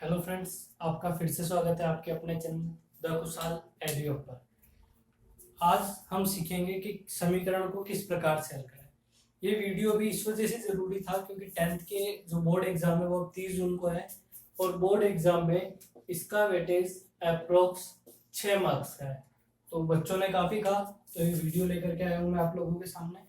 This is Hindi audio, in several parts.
हेलो फ्रेंड्स, आपका फिर से स्वागत है आपके अपने चैनल द खुशहाल एडुयो पर। आज हम सीखेंगे कि समीकरण को किस प्रकार से हल करें। ये वीडियो भी इस वजह से ज़रूरी था क्योंकि 10th के जो बोर्ड एग्जाम है वो 30 जून को है और बोर्ड एग्जाम में इसका वेटेज अप्रोक्स 6 मार्क्स का है। तो बच्चों ने काफ़ी कहा, तो ये वीडियो लेकर के आया हूँ मैं आप लोगों के सामने।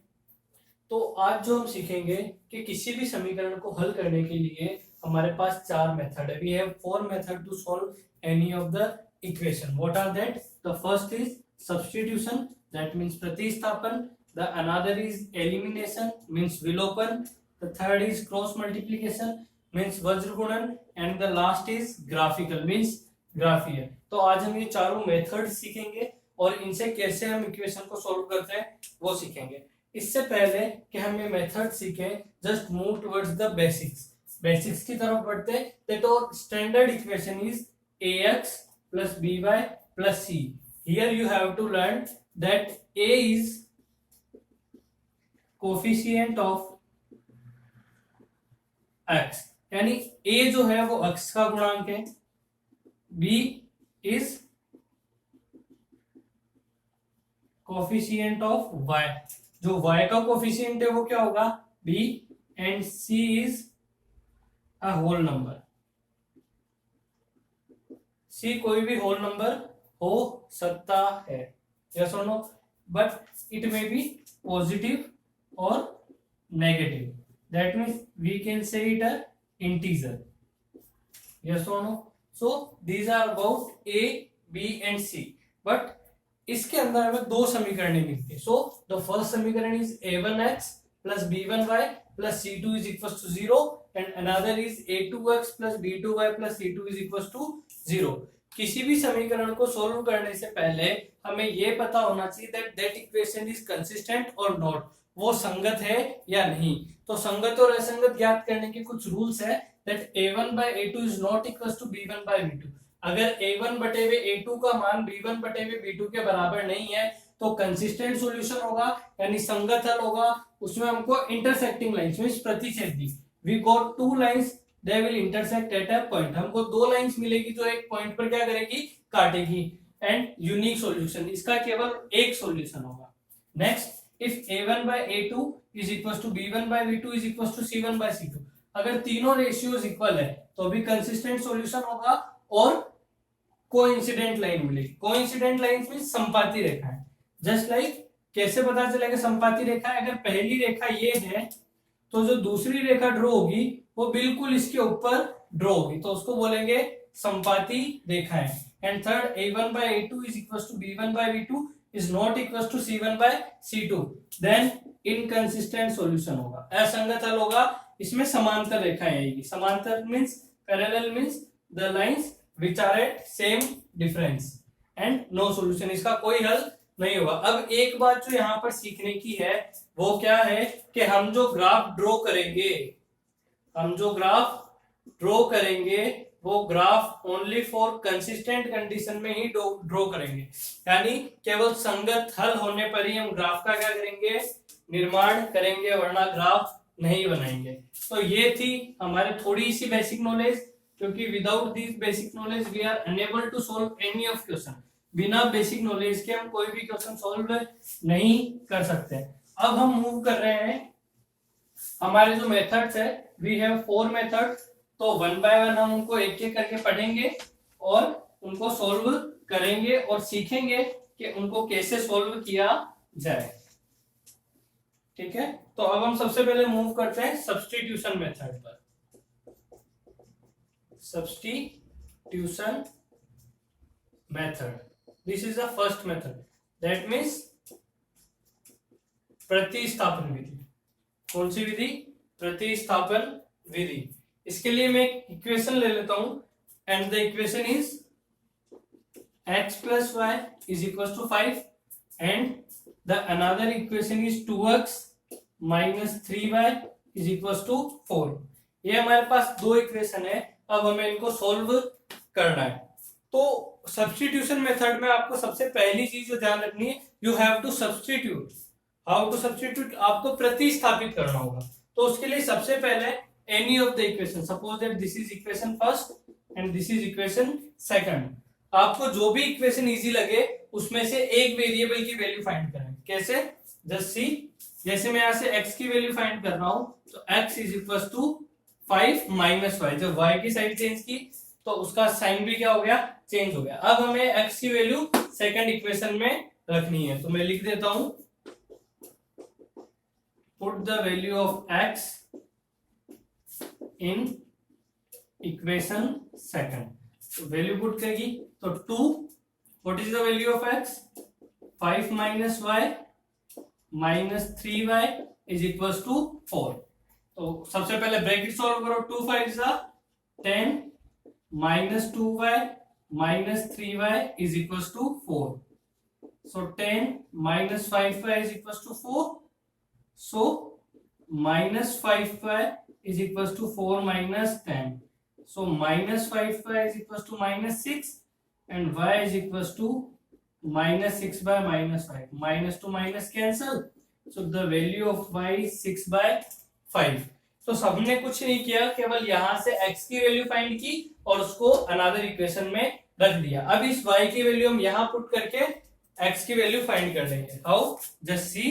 तो आज जो हम सीखेंगे कि किसी भी समीकरण को हल करने के लिए हमारे पास 4 मेथड है। We have 4 method to solve any of the equation. What are that? The first is substitution, that means प्रतिस्थापन। The another is elimination, means विलोपन। The third is cross multiplication, means वज्र गुणन। And the last is graphical, means ग्राफीय। तो आज हम ये चारों मेथड सीखेंगे और इनसे कैसे हम इक्वेशन को सॉल्व करते हैं वो सीखेंगे। इससे पहले कि हम ये मेथड सीखें, just move towards the basics की तरफ बढ़ते हैं। दैट और standard equation is ax plus by plus c. Here you have to learn that a is coefficient of x, यानी a जो है वो x का गुणांक है, b is coefficient of y, जो y का कोफिशिएंट है वो क्या होगा b, and c is a whole number। c कोई भी होल नंबर हो सकता है, यस और no, but it may be positive और negative. That means we can say it a integer, yes और no. So these are about a, b and c। But इसके अंदर हमें दो समीकरण मिलते हैं। सो द फर्स्ट समीकरण is a1x plus b1y plus c2 is equals to 0 and another is a2x plus b2y plus c2 is equals to 0। किसी भी समीकरण को सोल्व करने से पहले हमें यह पता होना चाहिए दैट इक्वेशन इज कंसिस्टेंट और नॉट, वो संगत है या नहीं। तो संगत और असंगत ज्ञात करने के कुछ रूल्स है। That a1 by a2 is not equals to b1 by b2। अगर a1 बटे हुए a2 का मान b1 बटे हुए b2 के बराबर नहीं है तो कंसिस्टेंट सॉल्यूशन होगा, यानी संगत हल होगा। उसमें हमको इंटरसेक्टिंग लाइंस मींस प्रतिच्छेदी, we got two lines they will intersect at a point. हमको दो लाइंस मिलेगी जो एक पॉइंट पर क्या करेगी, काटेगी। एंड यूनिक सॉल्यूशन, इसका केवल एक सॉल्यूशन होगा। Next, if a1 by a2 is equals to b1 by b2 is equals to c1 by c2, अगर तीनों रेशियोज इक्वल है तो भी कंसिस्टेंट सॉल्यूशन होगा और कोइंसिडेंट लाइन मिलेगी। कोइंसिडेंट लाइन मींस संपाती रेखा है। जस्ट लाइक कैसे पता चलेगा संपाती रेखा है? अगर पहली रेखा ये है तो जो दूसरी रेखा ड्रॉ होगी वो बिल्कुल इसके ऊपर ड्रॉ होगी, तो उसको बोलेंगे संपाती रेखाएं। And third, a1 by a2 is equals to b1 by b2 is not equals to c1 by c2, then inconsistent solution होगा, असंगत हल होगा। इसमें समांतर रेखाएं आएगी। समांतर means parallel means the lines which are at same difference and no solution, इसका कोई हल नहीं होगा। अब एक बात जो यहाँ पर सीखने की है वो क्या है कि हम जो ग्राफ ड्रॉ करेंगे वो graph only for consistent condition में ही ड्रॉ करेंगे, यानी केवल संगत हल होने पर ही हम ग्राफ का क्या करेंगे, निर्माण करेंगे, वरना ग्राफ नहीं बनाएंगे। तो ये थी हमारे थोड़ी सी बेसिक नॉलेज, क्योंकि without this basic knowledge we are unable to solve any of question. बिना बेसिक नॉलेज के हम कोई भी क्वेश्चन सॉल्व नहीं कर सकते। अब हम मूव कर रहे हैं, हमारे जो मेथड्स है, वी हैव 4 मेथड। तो वन बाय वन हम उनको एक एक करके पढ़ेंगे और उनको सॉल्व करेंगे और सीखेंगे कि उनको कैसे सॉल्व किया जाए। ठीक है, तो अब हम सबसे पहले मूव करते हैं सब्स्टिट्यूशन मेथड पर। Substitution method, this is the first method, that means प्रतिस्थापन विधि। कौन सी विधि? प्रतिस्थापन विधि। इसके लिए मैं इक्वेशन ले लेता हूं, and the equation is x plus y is equals to 5 and the another equation is 2x minus 3y is equals to 4। ये हमारे पास दो इक्वेशन है, अब हमें इनको सॉल्व करना है। तो सब्स्टिट्यूशन मेथड में आपको सबसे पहली चीज जो ध्यान रखनी है, you have to substitute. How to substitute? आपको प्रतिस्थापित करना होगा। तो उसके लिए सबसे पहले any of the equation. Suppose that this is equation first and this is equation second. आपको जो भी इक्वेशन इजी लगे उसमें से एक वेरिएबल की वैल्यू फाइंड करें. कैसे? जस्ट सी, जैसे मैं यहाँ से x की वैल्यू फाइंड कर रहा हूं तो x is equal to 5 minus y. जब y की साइड चेंज की तो उसका साइन भी क्या हो गया? चेंज हो गया. अब हमें x की वैल्यू सेकंड इक्वेशन में रखनी है तो मैं लिख देता हूं put the value of x in equation second. तो वैल्यू पुट करेगी तो 2, what is the value of x? 5 minus y minus 3y is equal to 4. तो सबसे पहले ब्रैकेट सॉल्व करो. 2 5 10 minus 2y minus 3y is equal to 4. So 10 minus 5y is equal to 4. So minus 5y is equal to 4 minus 10. So minus 5y is equals to minus 6 and y is equals to minus 6 by minus 5. Minus to minus cancel. So the value of y is 6 by 5. तो सबने कुछ नहीं किया, केवल यहाँ से x की वैल्यू फाइंड की और उसको अनदर इक्वेशन में रख दिया. अब इस y की वैल्यू हम यहाँ पुट करके x की वैल्यू फाइंड कर लेंगे. How? Just see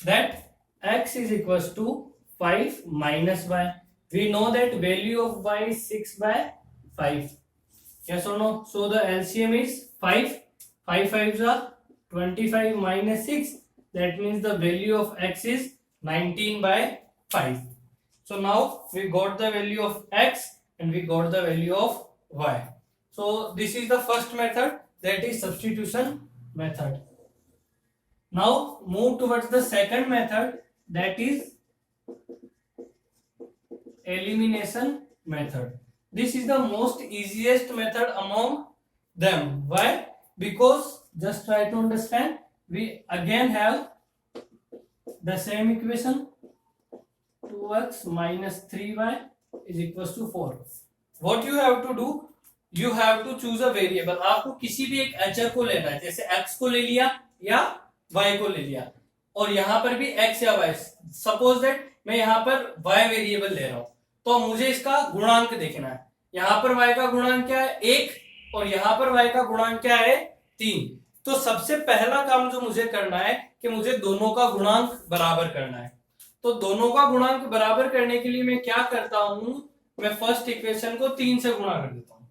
that x is equals to 5 minus y. We know that value of y is 6 by 5. Yes or no? So the LCM is 5. 5 5s are 25 minus 6. That means the value of x is 19 by 5. So now we got the value of x and we got the value of y. So this is the first method, that is substitution method. Now move towards the second method, that is elimination method. This is the most easiest method among them. Why? Because just try to understand, we again have the same equation, 2x minus 3y is equals to 4. What you have to do, you have to choose a variable. आपको किसी भी एक अचर को लेना है, जैसे x को ले लिया या y को ले लिया और यहाँ पर भी x या y. सपोज दैट मैं यहाँ पर y वेरिएबल ले रहा हूं तो मुझे इसका गुणांक देखना है. यहाँ पर y का गुणांक क्या है? 1 और यहाँ पर y का गुणांक क्या है? 3. तो सबसे पहला काम जो मुझे करना है कि मुझे दोनों का गुणांक बराबर करना है. तो दोनों का गुणांक बराबर करने के लिए मैं क्या करता हूं, मैं फर्स्ट इक्वेशन को 3 से गुणा कर देता हूं.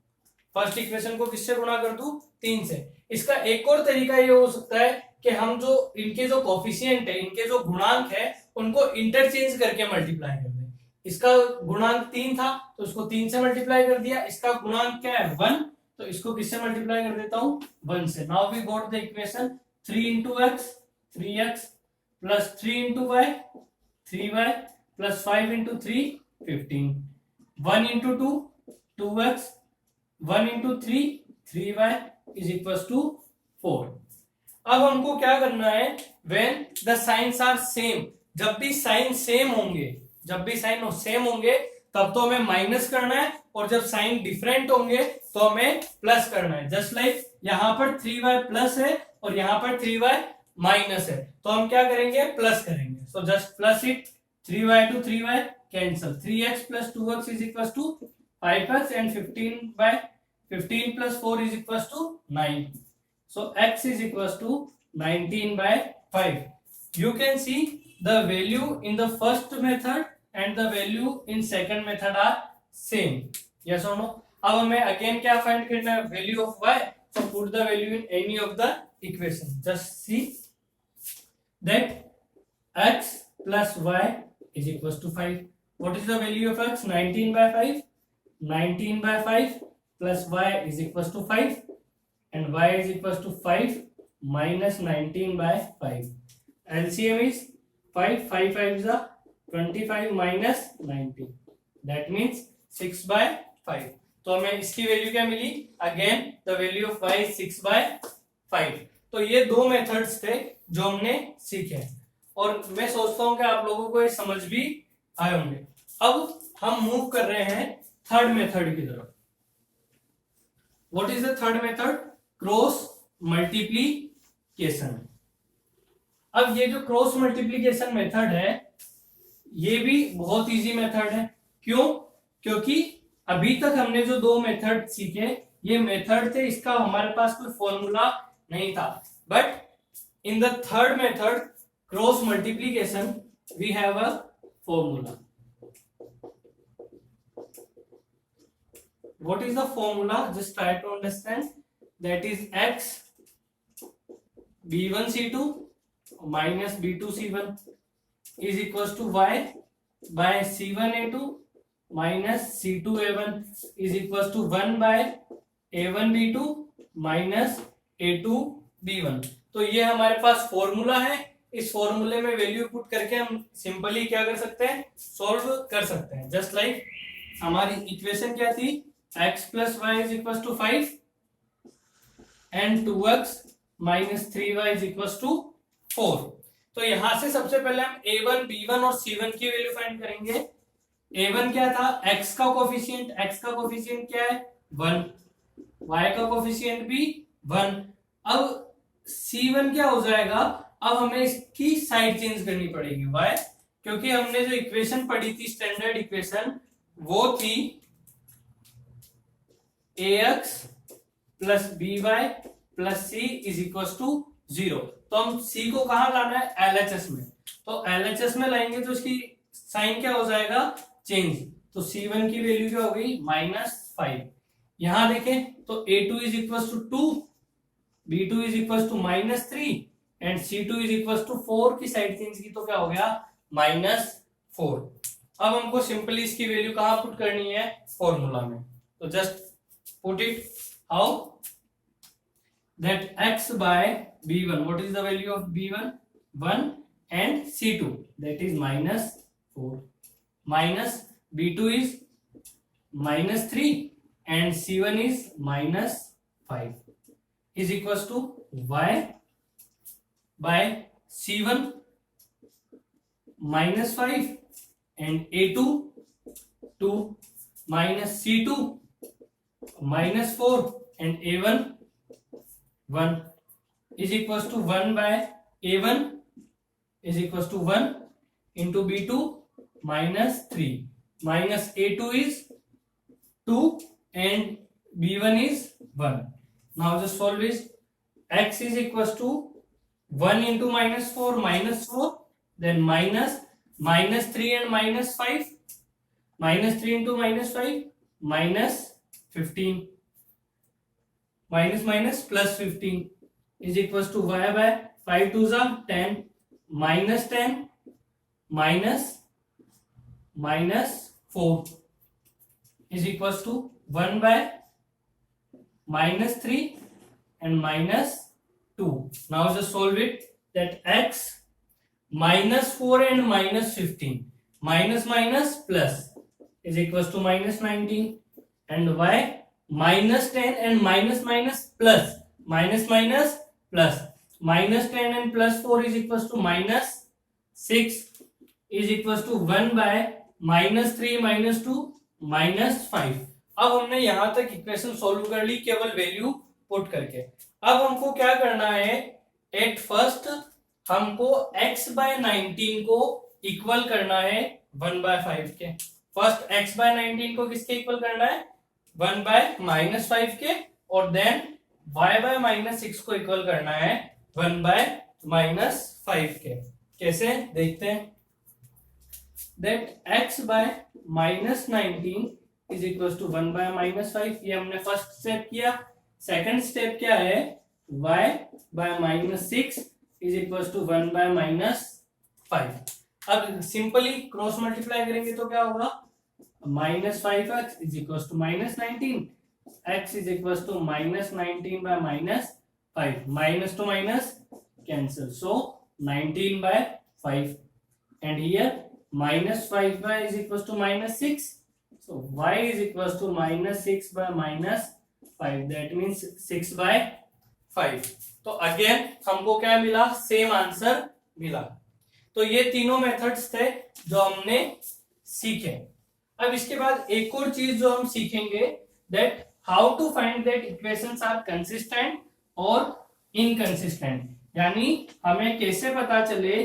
फर्स्ट इक्वेशन को किससे गुणा कर दूं? 3 से. इसका एक और तरीका ये हो सकता है कि हम जो इनके जो कोफिशिएंट है, इनके जो गुणांक है, उनको इंटरचेंज करके मल्टीप्लाई कर दें. इसका गुणांक 3 था तो इसको 3 से मल्टीप्लाई कर दिया. इसका गुणांक क्या है? 1, तो इसको किससे मल्टीप्लाई कर देता हूं? 1 से. Now we got the equation 3 into x 3x plus 3 into y 3y plus 5 into 3 15. 1 into 2 2x 1 into 3 3y is equals to 4. अब हमको क्या करना है? when the signs are same, जब भी साइन सेम होंगे, जब भी साइन सेम होंगे तब तो हमें माइनस करना है और जब साइन डिफरेंट होंगे तो हमें प्लस करना है. जस्ट लाइक यहाँ पर 3y प्लस है और यहाँ पर 3y माइनस है तो हम क्या करेंगे? प्लस करेंगे. So just plus it. 3y to 3y cancel. 3x plus 2x is equals to 5x and 15 plus 4 is equals to 9. So x is equals to 19 by 5. You can see the value in the first method and the value in second method are same. Yes or no? अब हमें again क्या find करना है? Value of y. So put the value in any of the equation. Just see that x plus y is equals to 5. What is the value of x? 19 by 5. 19 by 5 plus y is equals to 5 and y is equals to 5 minus 19 by 5. LCM is 5. 5 5 is 25 minus 19. That means 6 by 5. तो हमें इसकी वैल्यू क्या मिली? Again the value of y is 6 by 5. तो ये दो मेथड्स थे जो हमने सीखे और मैं सोचता हूं कि आप लोगों को ये समझ भी आए होंगे. अब हम मूव कर रहे हैं थर्ड मेथड की तरफ. What is the third method? Cross multiplication. अब ये जो क्रॉस मल्टीप्लीकेशन मेथड है ये भी बहुत इजी मेथड है। क्यों? क्योंकि अभी तक हमने जो दो मेथड सीखे ये मेथड थे, इसका हमारे पास कोई फॉर्मूला नहीं था। But in the third method cross multiplication we have a formula. What is the formula? Just try to understand. That is x b1 c2 minus b2 c1 is equals to y by c1 a2 minus c2 a1 is equals to 1 by a1 b2 minus a2 b1। तो ये हमारे पास फॉर्मूला है। इस फॉर्मूले में वैल्यू पुट करके हम सिंपली क्या कर सकते हैं, सॉल्व कर सकते हैं। जस्ट लाइक हमारी इक्वेशन क्या थी, x plus y is equals to 5 and 2x minus 3y is equals to 4। तो यहां से सबसे पहले हम a1, b1 और c1 की वैल्यू फाइंड करेंगे। a1 क्या था, x का कोफिशिएंट क्या है 1, y का कोफिशिएंट भी 1। अब c1 क्या हो जाएगा, अब हमें इसकी साइड चेंज करनी पड़ेगी y, क्योंकि हमने जो इक्वेशन पढ़ी थी स्टैंडर्ड इक्वेशन वो थी ax plus by plus c is equal to 0। तो हम c को कहां लाना है, LHS में। तो LHS में लाएंगे तो इसकी साइन क्या हो जाएगा, चेंज। तो c1 की वैल्यू क्या हो गई -5। यहां देखें तो a2 is equal to 2, b2 is equal to -3 and c2 is equal to 4 की साइड चेंज की तो क्या हो गया -4। अब हमको सिंपली इसकी वैल्यू कहां पुट करनी है, फॉर्मूला में। तो just put it how, that x by b1, what is the value of b1, 1 and c2 that is -4 minus b2 is -3 and c1 is -5 is equals to y by c1 -5 and a2 2 minus c2 -4 and a1 1 is equals to 1 by a1 is equals to 1 into b2 -3 minus a2 is 2 and b1 is 1। now just solve this। x is equals to 1 into -4 then minus -3 and -5 -3 into -5 -15 minus plus 15 is equals to y by 5 to 10 minus 10 minus 4 is equals to 1 by -3 and -2। now just solve it, that x -4 and -15 minus plus is equals to -19 and y -10 and plus -10 and +4 is equals to -6 is equals to 1 by -3 -2 -5। अब हमने यहां तक इक्वेशन सॉल्व कर ली केवल वैल्यू पुट करके। अब हमको क्या करना है, एट फर्स्ट हमको x by 19 को इक्वल करना है 1 by 5 के। फर्स्ट x by 19 को किसके इक्वल करना है, 1 by -5 के, और देन y by -6 को इक्वल करना है 1 by -5 के। कैसे देखते हैं, that x by -19 is equals to 1 by -5, ये हमने फर्स्ट स्टेप किया। सेकंड स्टेप क्या है, y by -6 is equals to 1 by -5। अब सिंपली क्रॉस मल्टीप्लाई करेंगे तो क्या होगा, -5x is equals to -19, x is equals to -19 by -5, minus to minus cancel, so 19 by 5, and here -5 by is equals to -6, so y is equals to -6 by -5, that means 6 by 5। तो अगेन हमको क्या मिला, सेम आंसर मिला। तो ये तीनों मेथड्स थे जो हमने सीखे। अब इसके बाद एक और चीज जो हम सीखेंगे, that how to find that equations are consistent और इनकंसिस्टेंट, यानी हमें कैसे पता चले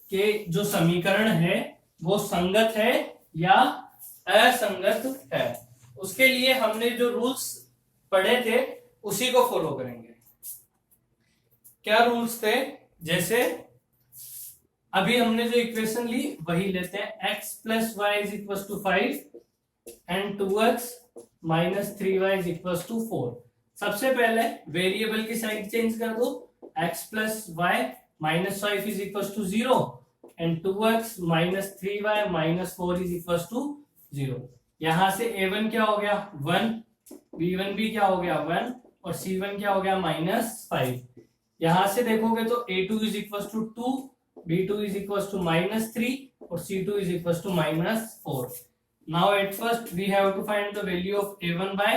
कि जो समीकरण है वो संगत है या असंगत है। उसके लिए हमने जो रूल्स पढ़े थे उसी को फॉलो करेंगे। क्या रूल्स थे? जैसे अभी हमने जो इक्वेशन ली वही लेते हैं, x plus y is equal to 5 and 2x minus 3y is equal to 4। सबसे पहले वेरिएबल की साइड चेंज कर दो, x plus y minus 5 is equal to 0 and 2x minus 3y minus 4 is equal to 0। यहां से a1 क्या हो गया 1, b1 भी क्या हो गया 1 और c1 क्या हो गया -5। यहां से देखोगे तो a2 is equal to 2, b2 is equals to -3 or c2 is equals to -4. Now at first we have to find the value of a1 by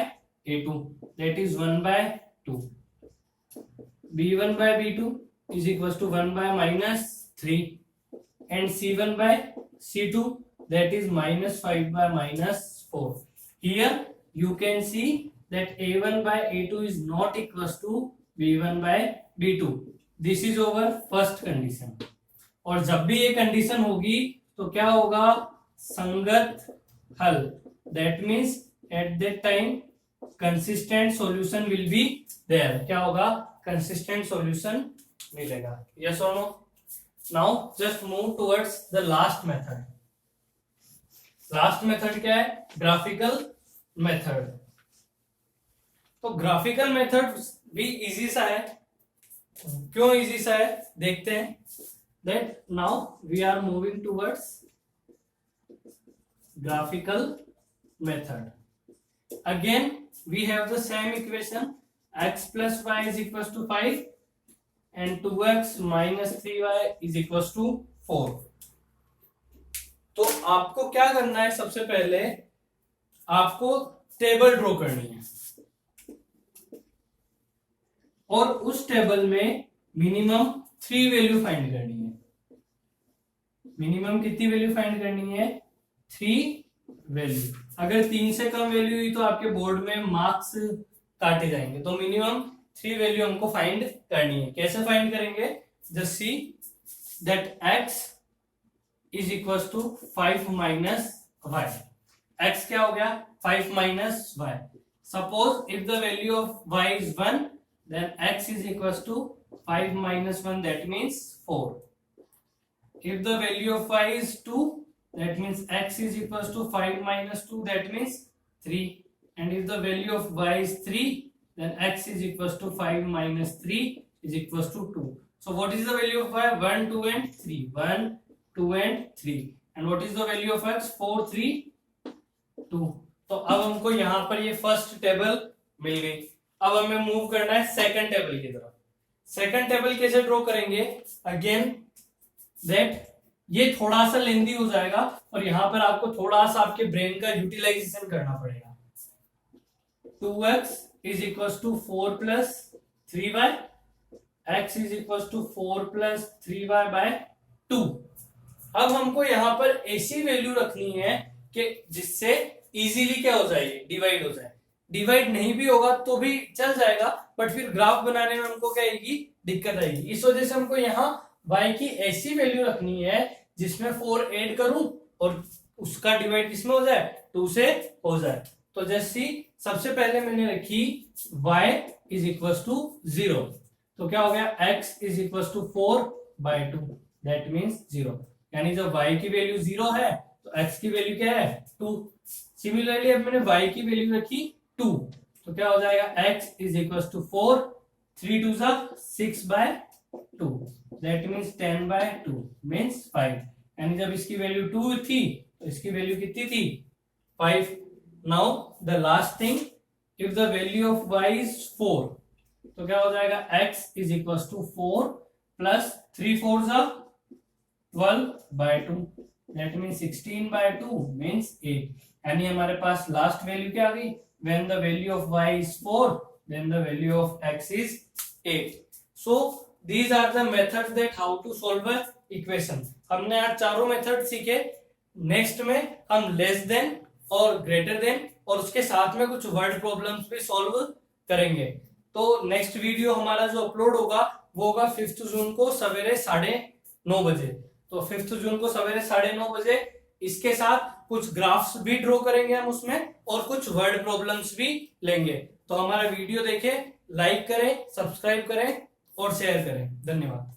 a2, that is 1 by 2. b1 by b2 is equals to 1 by -3 and c1 by c2, that is -5 by -4. Here you can see that a1 by a2 is not equals to b1 by b2. This is our first condition. और जब भी ये कंडीशन होगी तो क्या होगा संगत हल, that means at that time consistent solution will be there. क्या होगा कंसिस्टेंट सॉल्यूशन मिलेगा। यस और no? Now just move towards the last method. Last method क्या है? Graphical method. तो ग्राफिकल मेथड भी इजी सा है। क्यों इजी सा है देखते हैं। That now we are moving towards graphical method. Again we have the same equation, x plus y is equals to 5 and 2x minus 3y is equals to 4. तो आपको क्या करना है, सबसे पहले आपको टेबल ड्रॉ करनी है और उस टेबल में मिनिमम 3 वैल्यू फाइंड करनी है। मिनिमम कितनी वैल्यू फाइंड करनी है? 3 वैल्यू। अगर 3 से कम वैल्यू हुई तो आपके बोर्ड में मार्क्स काटे जाएंगे। तो मिनिमम 3 वैल्यू हमको फाइंड करनी है। कैसे फाइंड करेंगे? Just see that x is equal to 5 minus y. x क्या हो गया 5 minus y. Suppose if the value of y is 1 then x is equal to 5 minus 1, that means 4. If the value of y is 2, that means x is equals to 5 minus 2, that means 3. And if the value of y is 3, then x is equals to 5 minus 3 is equals to 2. So what is the value of y? 1, 2 and 3. 1, 2 and 3. And what is the value of x? 4, 3, 2. तो अब हमको यहाँ पर ये फर्स्ट टेबल मिल गई। अब हमें मूव करना है सेकंड टेबल की तरफ। सेकंड टेबल कैसे ड्रॉ करेंगे? अगेन दैट ये थोड़ा सा लेंदी हो जाएगा और यहां पर आपको थोड़ा सा आपके ब्रेन का यूटिलाइजेशन करना पड़ेगा। 2x is equal to 4 plus 3y, x is equal to 4 plus 3y by 2। अब हमको यहां पर ऐसी वैल्यू रखनी है कि जिससे इजीली क्या हो जाए, डिवाइड हो जाए। डिवाइड नहीं भी होगा तो भी चल जाएगा, बट फिर ग्राफ बनाने में हमको क्या आएगी, दिक्कत आएगी। इस वजह से हमको यहाँ y की ऐसी वैल्यू रखनी है जिसमें 4 ऐड करूं और उसका डिवाइड किसमें हो जाए, 2 से हो जाए। तो जैसे सबसे पहले मैंने रखी y इज इक्वल टू 0, तो क्या हो गया x is equal to 4/2, that means 0। यानी जब y की वैल्यू 0 है तो x की वैल्यू क्या है 2। सिमिलरली अब मैंने y की वैल्यू रखी 2, तो क्या हो जाएगा x is equal to 4, 3 2 6/2, that means 10/2 means 5। यानी जब इसकी वैल्यू 2 थी तो इसकी वैल्यू कितनी थी 5। Now the last thing, if the value of y is 4, तो क्या हो जाएगा x is equal to 4 plus 3 4 12/2, that means 16/2 means 8। यानी हमारे पास लास्ट वैल्यू क्या आ गई, when the value of y is 4 then the value of x is 8. So these are the methods that how to solve a equation. हमने आज चारों मेथड सीखे। नेक्स्ट में हम लेस देन और ग्रेटर देन और उसके साथ में कुछ वर्ड प्रॉब्लम्स भी सॉल्व करेंगे। तो नेक्स्ट वीडियो हमारा जो अपलोड होगा वो होगा 5 जून को सवेरे 9:30 बजे। तो 5 जून को सवेरे 9:30 बजे इसके साथ कुछ ग्राफ्स भी ड्रॉ करेंगे हम उसमें, और कुछ वर्ड प्रॉब्लम्स भी लेंगे। तो हमारा वीडियो देखें, लाइक करें, सब्सक्राइब करें और शेयर करें। धन्यवाद।